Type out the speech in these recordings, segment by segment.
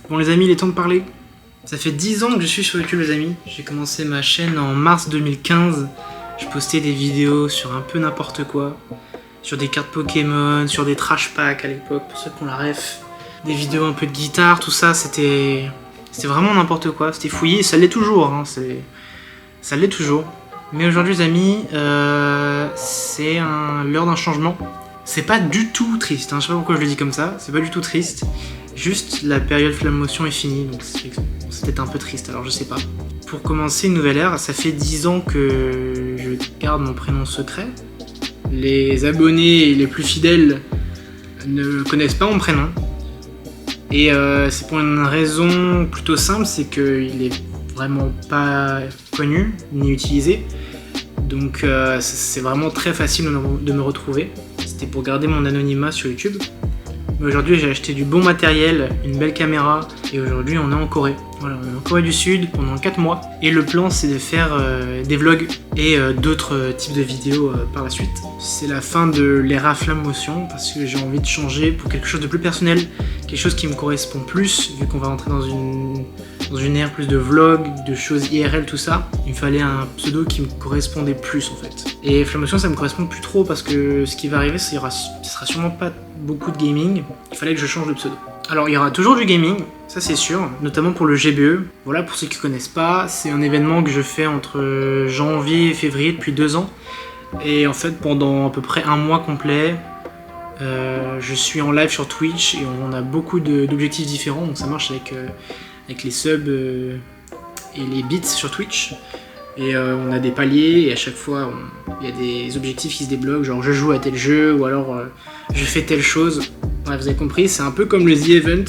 Bon les amis, il est temps de parler. Ça fait 10 ans que je suis sur YouTube les amis. J'ai commencé ma chaîne en mars 2015. Je postais des vidéos sur un peu n'importe quoi. Sur des cartes Pokémon, sur des trash packs à l'époque, pour ceux qui ont la ref. Des vidéos un peu de guitare, tout ça, c'était vraiment n'importe quoi. C'était fouillé, ça l'est toujours, hein, ça l'est toujours. Mais aujourd'hui les amis, c'est l'heure d'un changement. C'est pas du tout triste, hein. Je sais pas pourquoi je le dis comme ça, c'est pas du tout triste. Juste la période Flammotion est finie, donc c'est peut-être un peu triste, alors je sais pas. Pour commencer une nouvelle ère, ça fait 10 ans que je garde mon prénom secret. Les abonnés les plus fidèles ne connaissent pas mon prénom. Et c'est pour une raison plutôt simple, c'est qu'il est vraiment pas connu ni utilisé. Donc c'est vraiment très facile de me retrouver. C'était pour garder mon anonymat sur YouTube. Mais aujourd'hui j'ai acheté du bon matériel, une belle caméra et aujourd'hui on est en Corée. Voilà, on est en Corée du Sud pendant 4 mois et le plan c'est de faire des vlogs et d'autres types de vidéos par la suite. C'est la fin de l'ère Flammotion parce que j'ai envie de changer pour quelque chose de plus personnel, quelque chose qui me correspond plus vu qu'on va rentrer dans une ère plus de vlogs, de choses IRL, tout ça. Il me fallait un pseudo qui me correspondait plus en fait. Et Flammotion ça me correspond plus trop parce que ce qui va arriver ce sera sûrement pas beaucoup de gaming. Il fallait que je change de pseudo. Alors il y aura toujours du gaming, ça c'est sûr, notamment pour le GBE. Voilà, pour ceux qui connaissent pas, c'est un événement que je fais entre janvier et février depuis 2 ans. Et en fait pendant à peu près un mois complet, je suis en live sur Twitch et on a beaucoup d'objectifs différents. Donc ça marche avec les subs et les bits sur Twitch. Et on a des paliers et à chaque fois il y a des objectifs qui se débloquent, genre je joue à tel jeu ou alors je fais telle chose. Bref, vous avez compris, c'est un peu comme le The Event,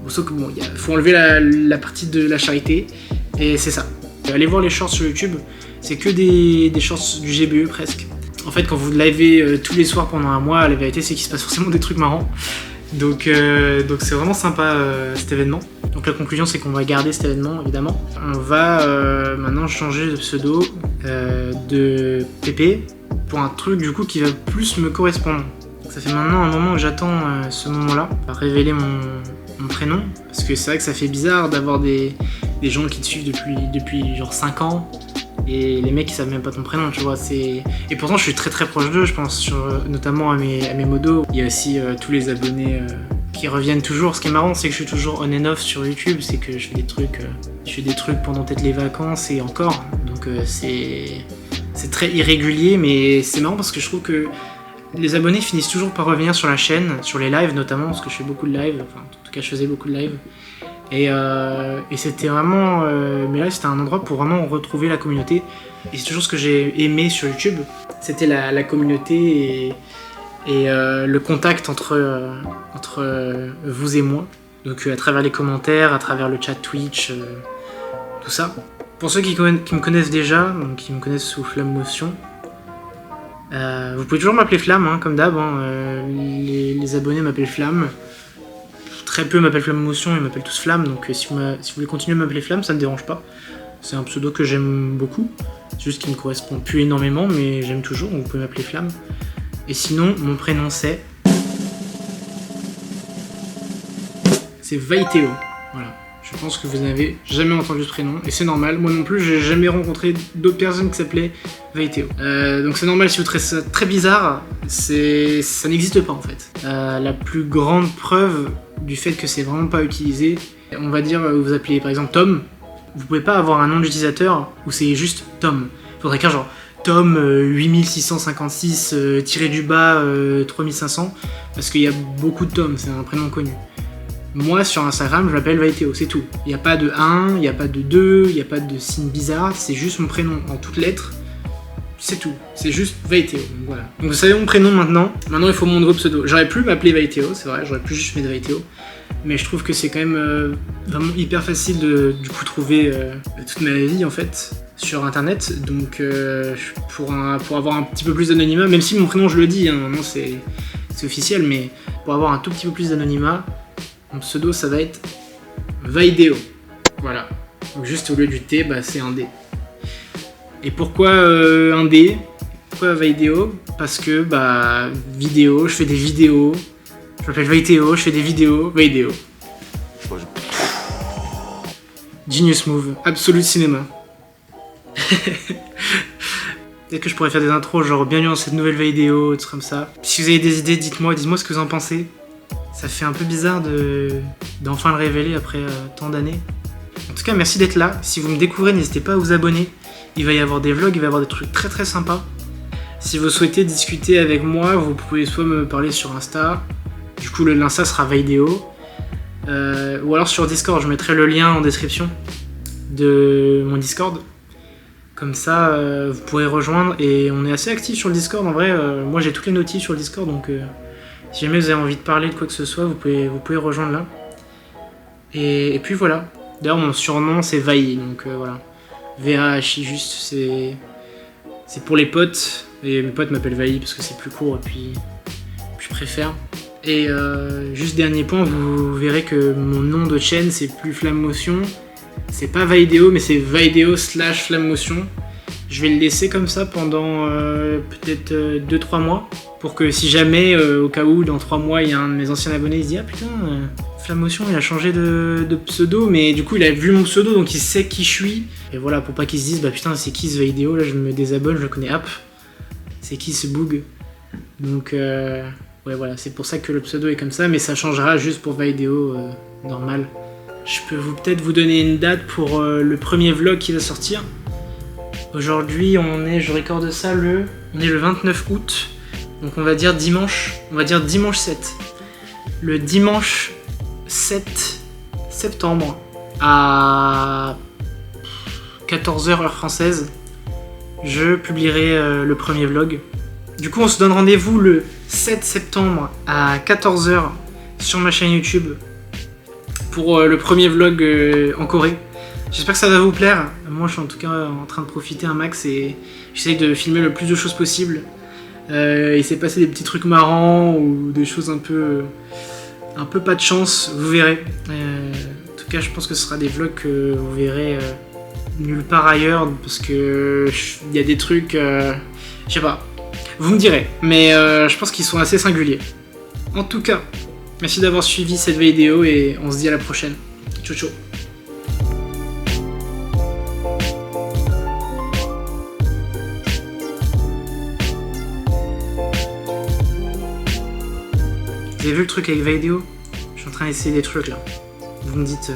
sauf que bon, faut enlever la partie de la charité et c'est ça. Allez voir les shorts sur YouTube, c'est que des shorts du GBE presque. En fait quand vous livez tous les soirs pendant un mois, la vérité c'est qu'il se passe forcément des trucs marrants. Donc c'est vraiment sympa cet événement. Donc la conclusion c'est qu'on va garder cet événement évidemment. On va maintenant changer de pseudo de PP pour un truc du coup qui va plus me correspondre. Ça fait maintenant un moment que j'attends ce moment-là, à révéler mon prénom. Parce que c'est vrai que ça fait bizarre d'avoir des gens qui te suivent depuis genre 5 ans. Et les mecs ils savent même pas ton prénom, tu vois. Et pourtant je suis très très proche d'eux, je pense, notamment à mes modos. Il y a aussi tous les abonnés qui reviennent toujours. Ce qui est marrant c'est que je suis toujours on and off sur YouTube, c'est que je fais des trucs pendant peut-être les vacances et encore. Donc c'est très irrégulier, mais c'est marrant parce que je trouve que les abonnés finissent toujours par revenir sur la chaîne, sur les lives notamment, parce que je fais beaucoup de lives, enfin en tout cas je faisais beaucoup de lives. Et c'était vraiment, mes lives c'était un endroit pour vraiment retrouver la communauté. Et c'est toujours ce que j'ai aimé sur YouTube, c'était la communauté et le contact entre vous et moi. Donc à travers les commentaires, à travers le chat Twitch, tout ça. Pour ceux qui me connaissent déjà, donc qui me connaissent sous Flammotion, vous pouvez toujours m'appeler Flamme, hein, comme d'hab, hein. Les abonnés m'appellent Flamme. Très peu m'appellent Flammotion, ils m'appellent tous Flamme, donc si vous voulez continuer à m'appeler Flamme, ça me dérange pas. C'est un pseudo que j'aime beaucoup, c'est juste qu'il me correspond plus énormément, mais j'aime toujours, donc vous pouvez m'appeler Flamme. Et sinon, mon prénom c'est Vaiteo, voilà. Je pense que vous n'avez jamais entendu ce prénom, et c'est normal, moi non plus, j'ai jamais rencontré d'autres personnes qui s'appelaient Vaiteo. Donc c'est normal si vous trouvez ça très bizarre, ça n'existe pas en fait. La plus grande preuve du fait que c'est vraiment pas utilisé, on va dire, vous appelez par exemple Tom, vous pouvez pas avoir un nom d'utilisateur où c'est juste Tom. Il faudrait qu'un genre Tom 8656 tiré du bas 3500, parce qu'il y a beaucoup de Tom, c'est un prénom connu. Moi, sur Instagram, je m'appelle Vaiteo, c'est tout. Il n'y a pas de 1, il n'y a pas de 2, il n'y a pas de signe bizarre, c'est juste mon prénom en toutes lettres. C'est tout, c'est juste Vaiteo, donc voilà. Donc vous savez mon prénom maintenant, il faut mon nouveau pseudo. J'aurais pu m'appeler Vaiteo, c'est vrai, j'aurais pu juste mettre Vaiteo. Mais je trouve que c'est quand même vraiment hyper facile de du coup trouver toute ma vie en fait sur internet. Donc pour avoir un petit peu plus d'anonymat, même si mon prénom je le dis, hein, maintenant c'est officiel, mais pour avoir un tout petit peu plus d'anonymat, mon pseudo ça va être Vaideo. Voilà. Donc juste au lieu du T, bah, c'est un D. Et pourquoi un D? Pourquoi Vaideo? Parce que bah vidéo, je fais des vidéos. Je m'appelle Vaiteo, je fais des vidéos, Vaideo. Genius move, absolute cinéma. Peut-être que je pourrais faire des intros genre bienvenue dans cette nouvelle vidéo, des trucs comme ça. Si vous avez des idées, dites-moi ce que vous en pensez. Ça fait un peu bizarre d'enfin le révéler après tant d'années. En tout cas, merci d'être là. Si vous me découvrez, n'hésitez pas à vous abonner. Il va y avoir des vlogs, il va y avoir des trucs très très sympas. Si vous souhaitez discuter avec moi, vous pouvez soit me parler sur Insta, du coup l'Insta sera vidéo, ou alors sur Discord, je mettrai le lien en description de mon Discord. Comme ça, vous pourrez rejoindre, et on est assez actifs sur le Discord en vrai. Moi j'ai toutes les notifs sur le Discord, donc si jamais vous avez envie de parler de quoi que ce soit, vous pouvez rejoindre là. Et puis voilà. D'ailleurs mon surnom c'est Vahi, donc voilà. VAHI juste, c'est pour les potes, et mes potes m'appellent Vahi parce que c'est plus court et puis je préfère. Et juste dernier point, vous verrez que mon nom de chaîne c'est plus Flammotion, c'est pas Vaideo mais c'est Vaideo / Flammotion. Je vais le laisser comme ça pendant peut-être 2-3 mois, pour que si jamais, au cas où dans 3 mois il y a un de mes anciens abonnés qui se dit ah putain, Flammotion il a changé de pseudo, mais du coup il a vu mon pseudo donc il sait qui je suis. Et voilà, pour pas qu'ils se disent bah putain c'est qui ce Vaideo, là je me désabonne, je le connais, hop, c'est qui ce boug. Donc ouais voilà, c'est pour ça que le pseudo est comme ça, mais ça changera juste pour Vaideo normal. Je peux peut-être vous donner une date pour le premier vlog qui va sortir. Aujourd'hui je recorde ça on est le 29 août, donc on va dire dimanche 7. Le dimanche 7 septembre à 14h heure française, je publierai le premier vlog. Du coup on se donne rendez-vous le 7 septembre à 14h sur ma chaîne YouTube pour le premier vlog en Corée. J'espère que ça va vous plaire. Moi je suis en tout cas en train de profiter un max et j'essaye de filmer le plus de choses possible. Il s'est passé des petits trucs marrants ou des choses un peu pas de chance, vous verrez. En tout cas je pense que ce sera des vlogs que vous verrez nulle part ailleurs, parce que il y a des trucs, je sais pas, vous me direz, mais je pense qu'ils sont assez singuliers. En tout cas, merci d'avoir suivi cette vidéo et on se dit à la prochaine. Ciao ciao. Vous avez vu le truc avec Vaideo? Je suis en train d'essayer des trucs là. Vous me dites.